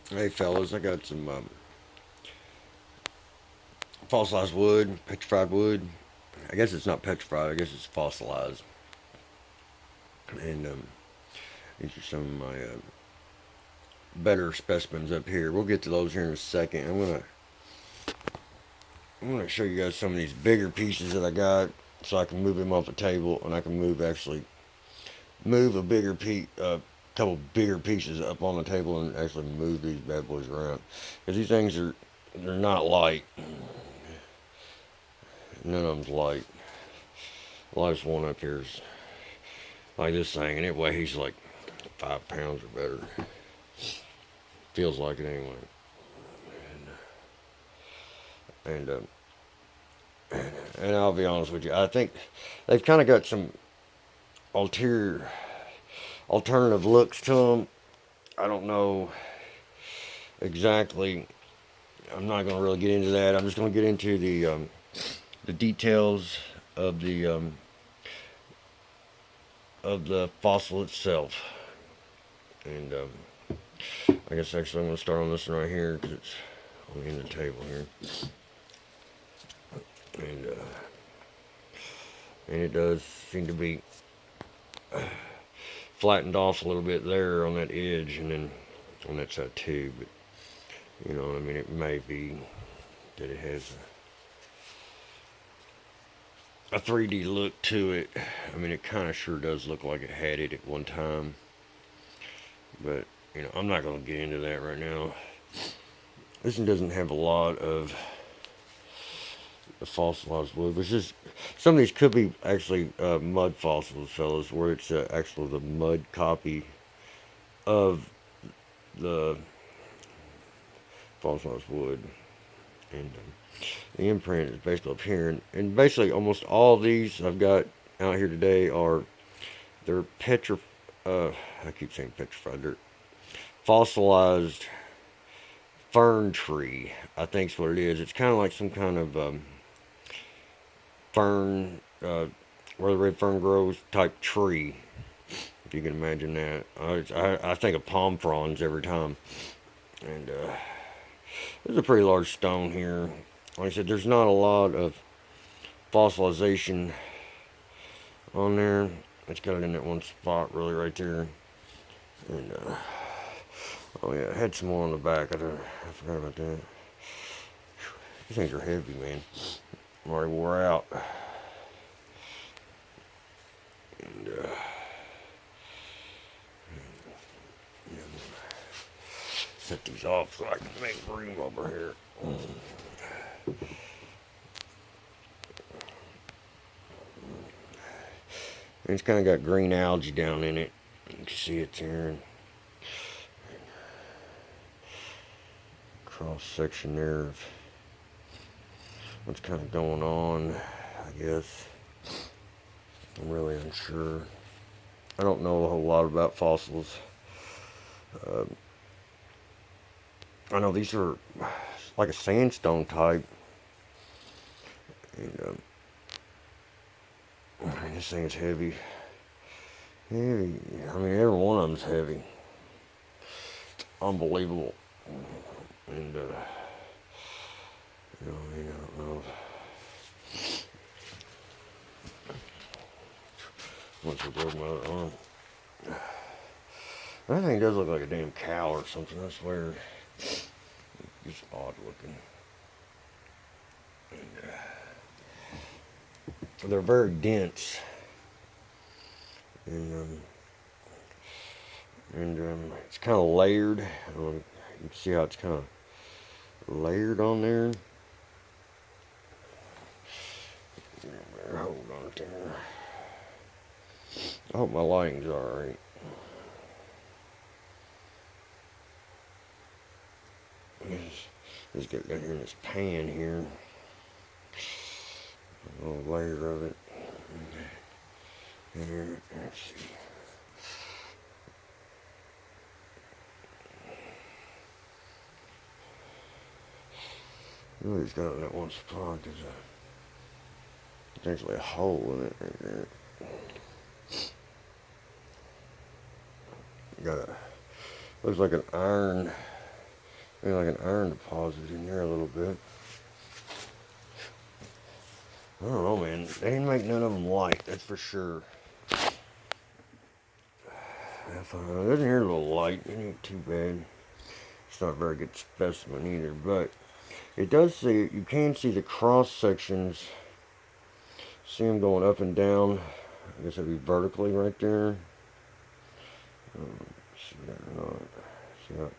Hey fellas, I got some fossilized wood, petrified wood. I guess it's not petrified. I guess it's fossilized. And these are some of my better specimens up here. We'll get to those here in a second. I'm gonna show you guys some of these bigger pieces that I got, so I can move them off the table, and I can move a couple bigger pieces up on the table, and actually move these bad boys around. Because these things they're not light. None of them's light. The lightest one up here is like this thing, and it weighs like 5 pounds or better. Feels like it anyway. And and I'll be honest with you, I think they've kind of got some ulterior, alternative looks to them. I don't know exactly. I'm not going to really get into that. I'm just going to get into the details of the fossil itself. And I guess actually I'm going to start on this one right here because it's on the end of the table here. And and it does seem to be flattened off a little bit there on that edge, and then on that side too. But you know, I mean, it may be that it has a 3D look to it. I mean, it kind of sure does look like it had it at one time. But you know, I'm not going to get into that right now. This one doesn't have a lot of the fossilized wood, which is some of these could be actually mud fossils, fellas, where it's actually the mud copy of the fossilized wood. And the imprint is basically up here, and basically almost all of these I've got out here today are they're I keep saying petrified. They're fossilized fern tree. I think's what it is. It's kind of like some kind of fern, where the red fern grows type tree, if you can imagine that. I think of palm fronds every time. And there's a pretty large stone here. Like I said, there's not a lot of fossilization on there. It's got it in that one spot, really, right there. And oh yeah, I had some more on the back. I forgot about that. These things are heavy, man. I'm already wore out. And set these off so I can make room over here. And it's kind of got green algae down in it. You can see it there. And cross section there of what's kind of going on, I guess. I'm really unsure. I don't know a whole lot about fossils. Uh, I know these are like a sandstone type. And this thing is heavy. Heavy. I mean, every one of them's heavy. Unbelievable. And you know, I mean, I don't know. Once I broke my other arm. That thing does look like a damn cow or something, I swear. It's odd looking. And, they're very dense. And it's kind of layered. You can see how it's kind of layered on there. Hold on there. I hope my lighting's alright. Just get down here in this pan here. A little layer of it. Here, let's see. Really, it's got that one spot. There's actually a hole in it right there. Got a looks like an iron Maybe like an iron deposit in there a little bit. I don't know, man. They didn't make none of them light, that's for sure. It isn't here a little light. It ain't too bad. It's not a very good specimen either, but it does see, you can see the cross sections. See them going up and down. I guess that'd be vertically right there. See that or not? See how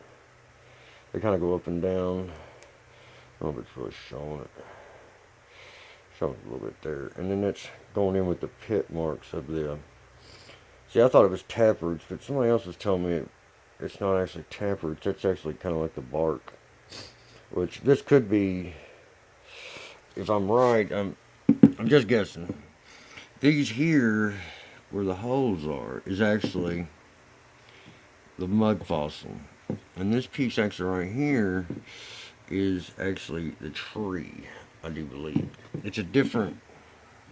they kind of go up and down. I don't know if it's really showing it. Showing it a little bit there. And then it's going in with the pit marks of the... See, I thought it was taproots, but somebody else was telling me it's not actually taproots. It's actually kind of like the bark. Which, this could be... If I'm right, I'm just guessing. These here, where the holes are, is actually the mud fossil. And this piece actually right here is actually the tree, I do believe. It's a different...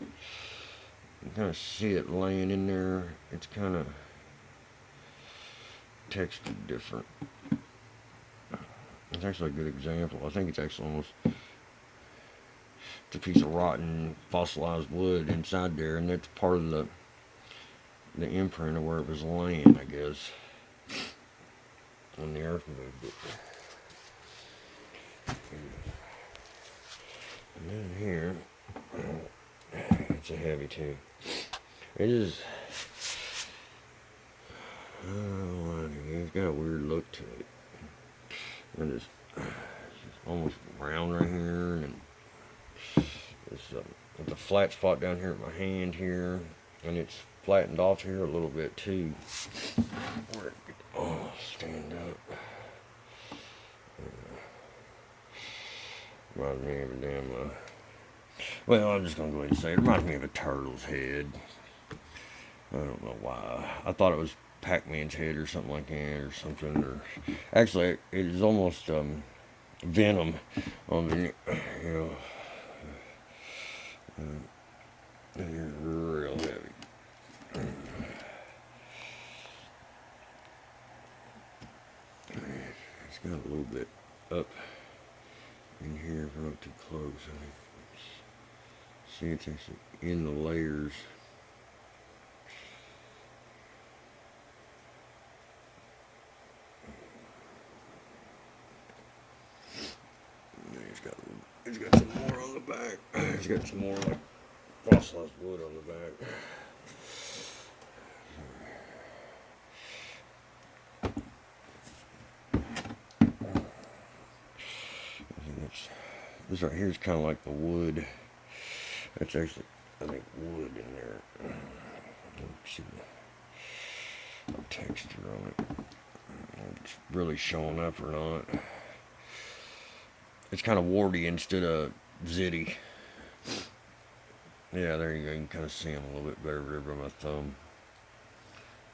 You kind of see it laying in there. It's kind of textured different. It's actually a good example. I think it's actually almost... It's a piece of rotten fossilized wood inside there, and that's part of the imprint of where it was laying, I guess, when the earth moved it. And then here, it's a heavy too. It is, it's got a weird look to it. And it's almost round right here, and it's the flat spot down here at my hand here, and it's flattened off here a little bit too. Where it could, stand up. Reminds me of a damn, well, I'm just going to go ahead and say it reminds me of a turtle's head. I don't know why. I thought it was Pac-Man's head or something like that, or something. Or actually, it is almost venom on the, you know. It's real heavy. It's got a little bit up in here if we're not too close. See, it's actually in the layers. He's got some more on the back. He's got some more like fossilized wood on the back. This right here is kind of like the wood. That's actually, I think, wood in there. See the texture on it. It's really showing up or not. It's kind of warty instead of zitty. Yeah, there you go. You can kind of see them a little bit better over my thumb.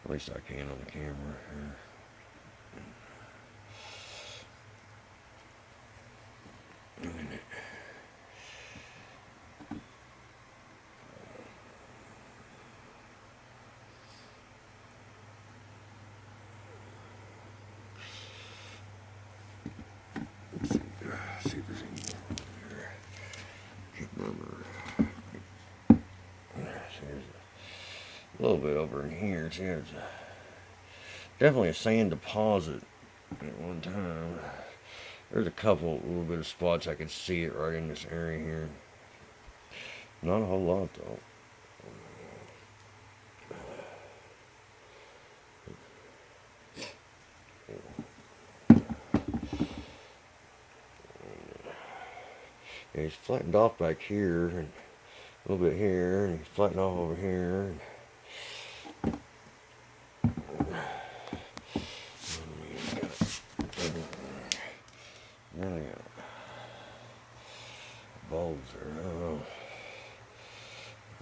At least I can on the camera here. See if there's any more there. Can't remember. There's a little bit over in here. See, there's definitely a sand deposit at one time. There's a little bit of spots I can see it right in this area here. Not a whole lot though. And he's flattened off back here, and a little bit here, and he's flattened off over here. Now they got bulbs there.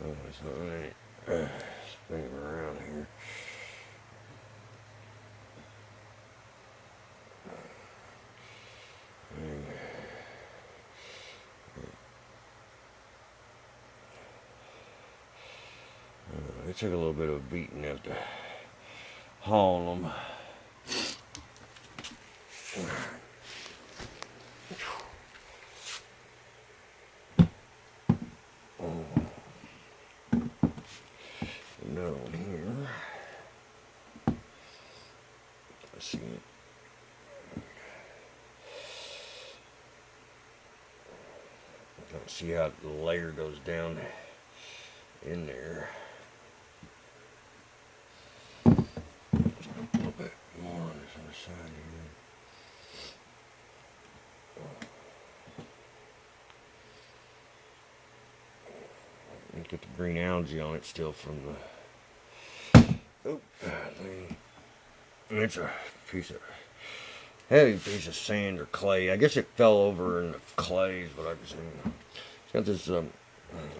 Oh, it's not really spinning around here. It took a little bit of a beating after hauling them. See how the layer goes down in there. A little bit more on this other side here. And get the green algae on it still from the. Oh, golly. It's a heavy piece of sand or clay. I guess it fell over in the clay is what I can see. It's got this, I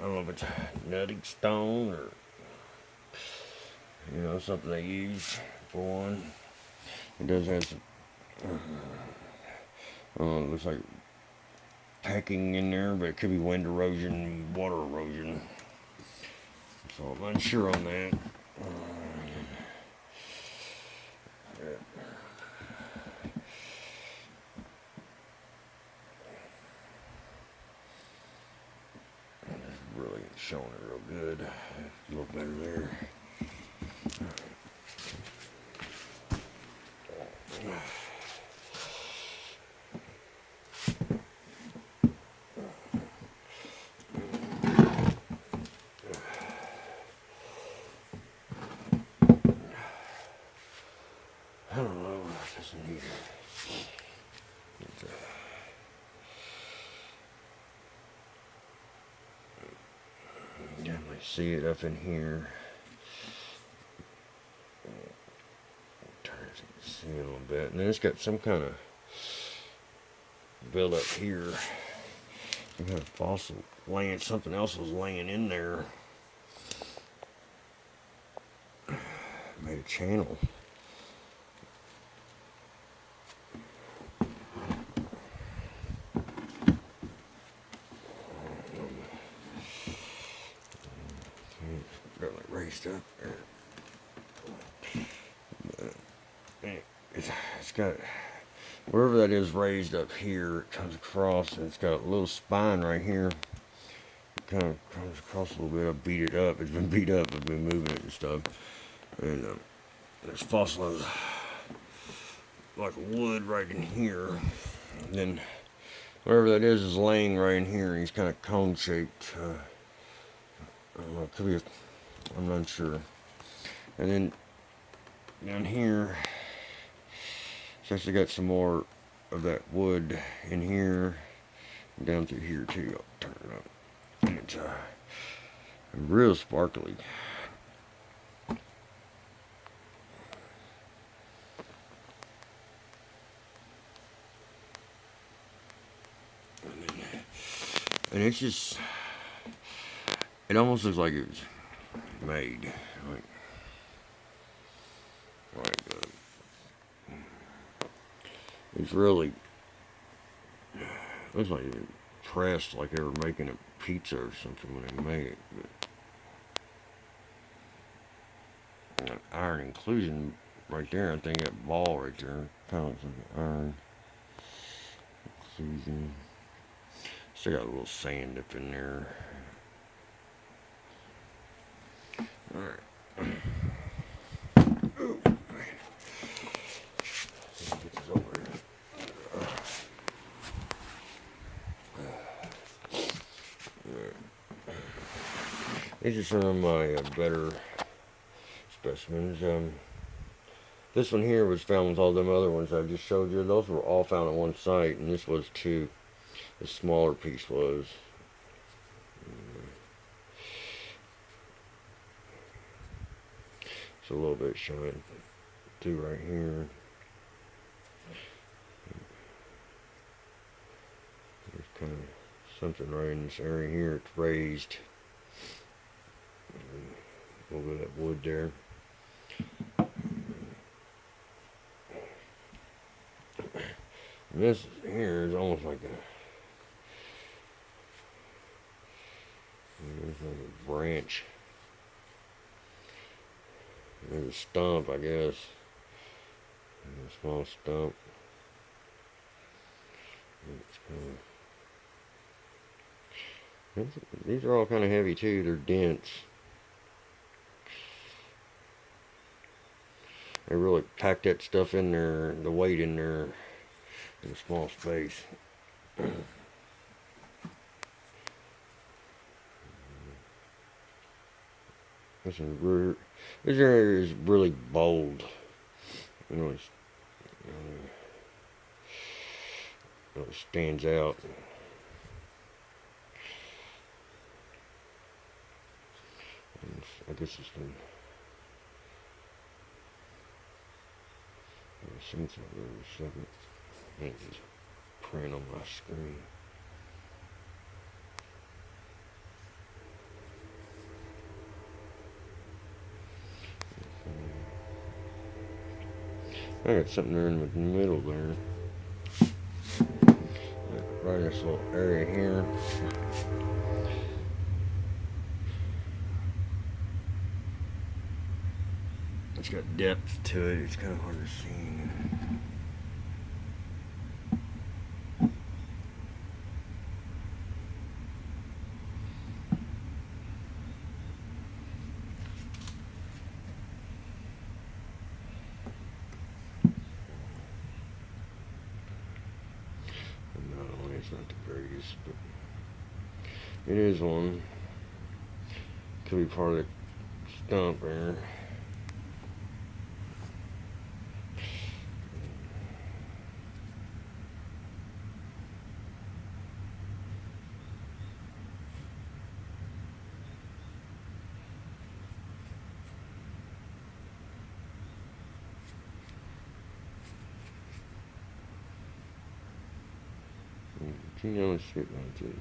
don't know if it's nutting stone or, something they use for one. It does have some, it looks like pecking in there, but it could be wind erosion, water erosion. So I'm unsure on that. Really showing it real good. A little better there. I don't know what this needs. Definitely see it up in here. Turn so you can see it a little bit. And then it's got some kind of build up here. Some kind of fossil laying, something else was laying in there. Made a channel. Got like raised up there. It's got, wherever that is raised up here, it comes across and it's got a little spine right here. It kind of comes across a little bit. I beat it up. It's been beat up. I've been moving it and stuff. And there's fossilized like wood right in here. And then wherever that is laying right in here. He's kind of cone shaped. I don't know. It could be I'm not sure. And then down here, it's actually got some more of that wood in here, down through here too. I'll turn it up. And it's real sparkly. And it's just, it almost looks like it was made. It's really, looks like it pressed like they were making a pizza or something when they made it. But that iron inclusion right there, I think that ball right there kind of looks like an iron inclusion. Still got a little sand up in there. Alright. Ooh, man. Get this over here. These are some of my better specimens. This one here was found with all them other ones I just showed you. Those were all found at one site, and this was too. The smaller piece was. It's a little bit showing too right here. There's kind of something right in this area here. It's raised. A little bit of that wood there. And this here is almost like a branch. There's a stump, I guess. A small stump. These are all kind of heavy too. They're dense. They really packed that stuff in there, the weight in there, in a small space. This area is really bold. You know, it stands out. And I guess it's been since I wrote a second. I think it's print on my screen. I got something there in the middle there. Right in this little area here. It's got depth to it. It's kind of hard to see. Not only it's not the greatest, but it is one. Could be part of the stump there. You know, shit like that.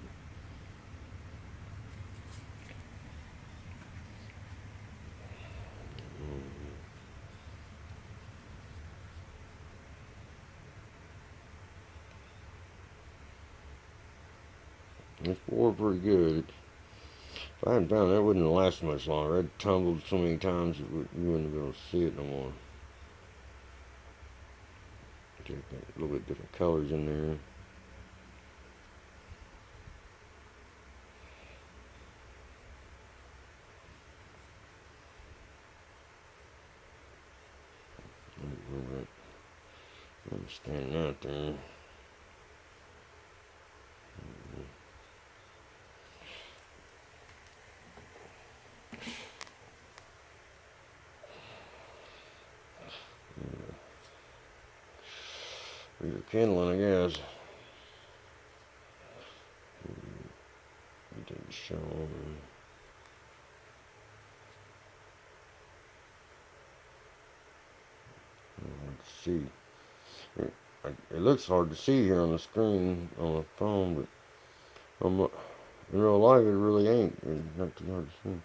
It's wore pretty good. If I hadn't found it, that wouldn't have lasted much longer. It tumbled so many times you wouldn't have been able to see it no more. A little bit different colors in there. I'm standing out there. You're kindling, I guess. You didn't show them. Let's see. It looks hard to see here on the screen on the phone, but in real life it really ain't. It's not too hard to see.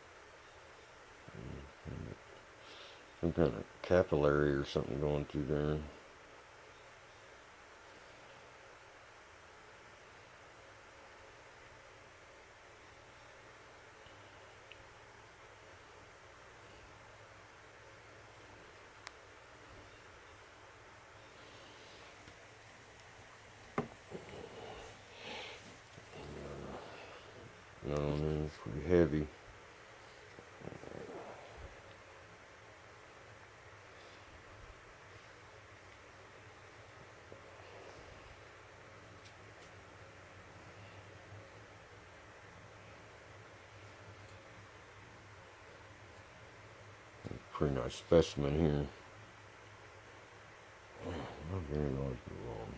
Some kind of capillary or something going through there. No, man, it's pretty heavy. Pretty nice specimen here. Not very large but long.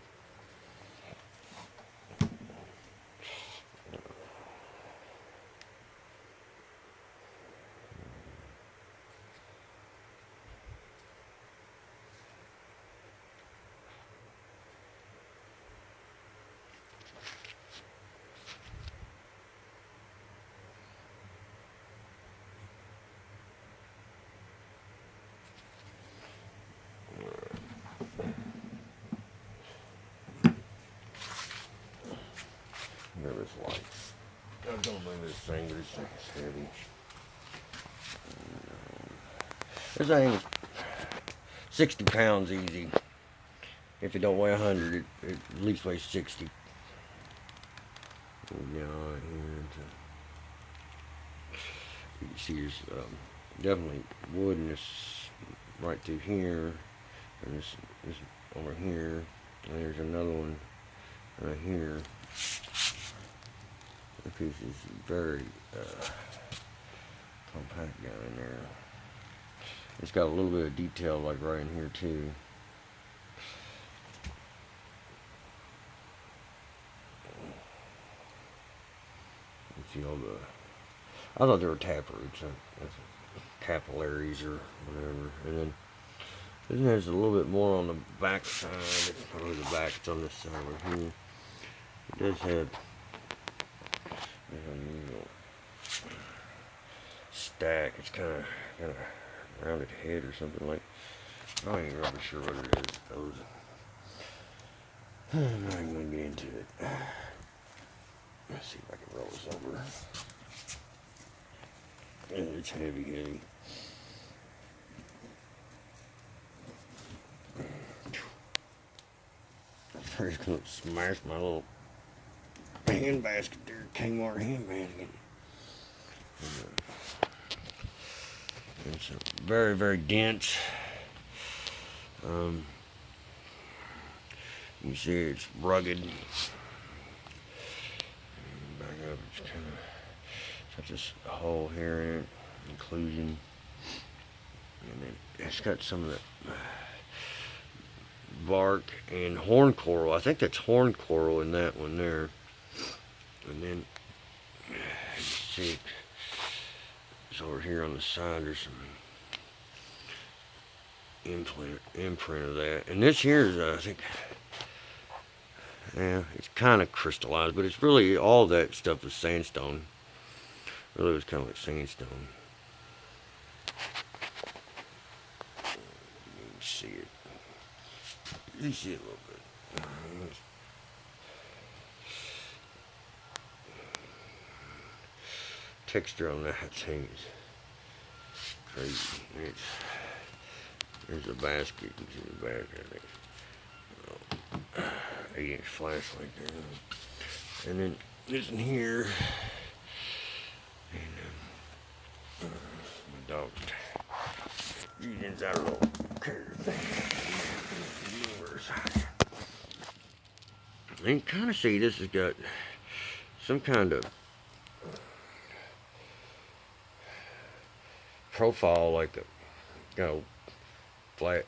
There was light. I was gonna bring this thing, but this thing's heavy. This thing is 60 pounds easy. If it don't weigh 100, it at least weighs 60. Yeah, here. You can see there's definitely wood in this right through here, and this over here, and there's another one right here. The piece is very compact down in there. It's got a little bit of detail like right in here too. You see all the, I thought they were tap roots, capillaries or whatever. And then there's a little bit more on the back side. It's not really the back, it's on this side right here. It does have a unusual stack. It's kind of rounded head or something like. I ain't really sure what it is. Those. I'm not even gonna get into it. Let's see if I can roll this over. Yeah, it's heavy. I'm just gonna smash my little hand basket there, Kmart hand basket. It's very, very dense. You see it's rugged. Back up, it's kind of got this hole here in it, inclusion. And then it's got some of the bark and horn coral. I think that's horn coral in that one there. And then you see it's over here on the side. There's some imprint of that. And this here is, I think, yeah, it's kind of crystallized, but it's really all that stuff is sandstone. Really, it's kind of like sandstone. You can see it. You can see it a little bit. Texture on that thing is crazy. There's a basket. You can see the back of it. 8-inch flashlight there. And then this in here. And my dog eating inside a little carrier thing. You can kind of see this has got some kind of profile, like a flat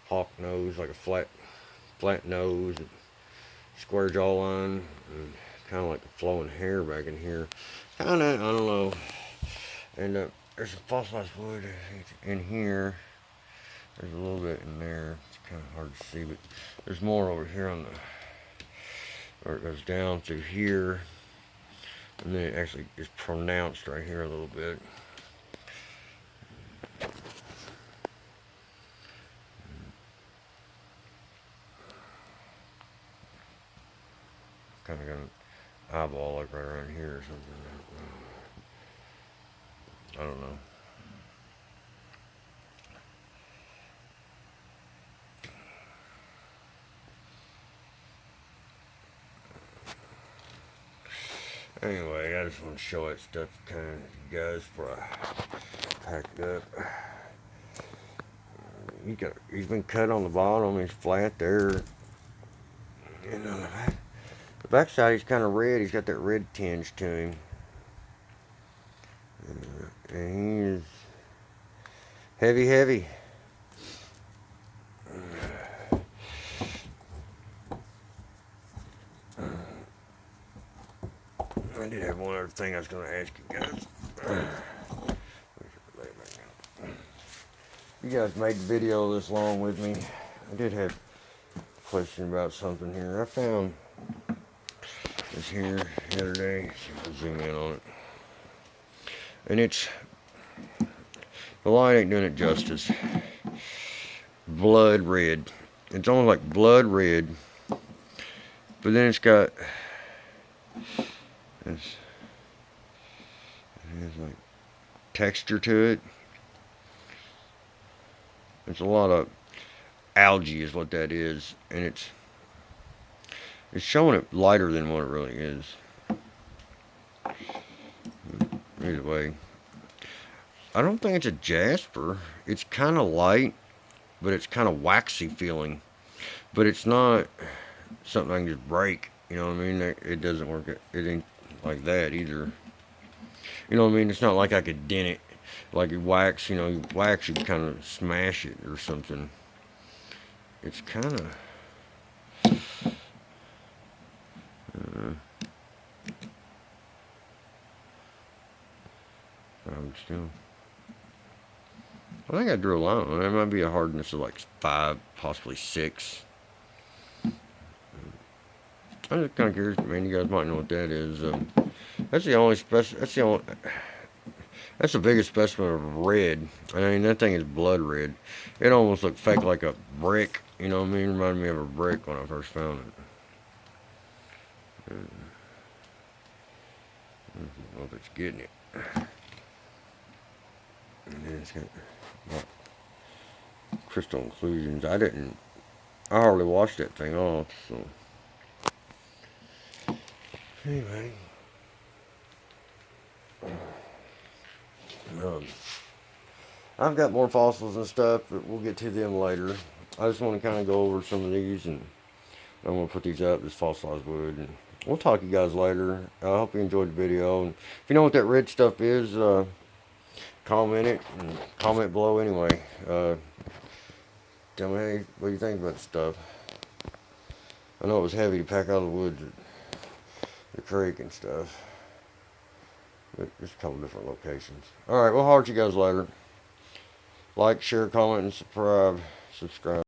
hawk nose, like a flat nose, and square jawline, and kind of like a flowing hair back in here. Kind of, I don't know. And there's some fossilized wood in here. There's a little bit in there. It's kind of hard to see, but there's more over here on the, where it goes down through here, and then it actually is pronounced right here a little bit. Kind of got an eyeball like right around here or something. I don't know. Anyway, I just want to show that stuff kind of you guys before I pack it up. He's been cut on the bottom. He's flat there. And the backside he's kind of red. He's got that red tinge to him. And he is heavy. I did have one other thing I was going to ask you guys. You guys made the video this long with me. I did have a question about something here. I found this here the other day. See if I can zoom in on it. And it's, the light ain't doing it justice. Blood red. It's almost like blood red. But then it's got this, it has like texture to it. It's a lot of algae is what that is, and it's showing it lighter than what it really is. Either way, I don't think it's a jasper. It's kind of light, but it's kind of waxy feeling. But it's not something I can just break. You know what I mean? It doesn't work. It ain't like that either. You know what I mean? It's not like I could dent it. Like you wax, you wax, you kind of smash it or something. It's kind of. Uh, I'm still. I think I drew a line on it. It might be a hardness of like 5, possibly 6. I'm just kind of curious, man. You guys might know what that is. That's the only special. That's the only. That's the biggest specimen of red. I mean, that thing is blood red. It almost looked fake, like a brick. You know what I mean? It reminded me of a brick when I first found it. I don't know if it's getting it. And then it's got crystal inclusions. I hardly washed that thing off, so. Anyway. Um, I've got more fossils and stuff, but we'll get to them later. I just want to kind of go over some of these, and I'm going to put these up, this fossilized wood, and we'll talk to you guys later. I hope you enjoyed the video, and if you know what that red stuff is, comment it, and comment below anyway. Tell me what you think about the stuff. I know it was heavy to pack out of the woods at the creek and stuff. But there's a couple different locations. Alright, we'll holler at you guys later. Like, share, comment, and subscribe.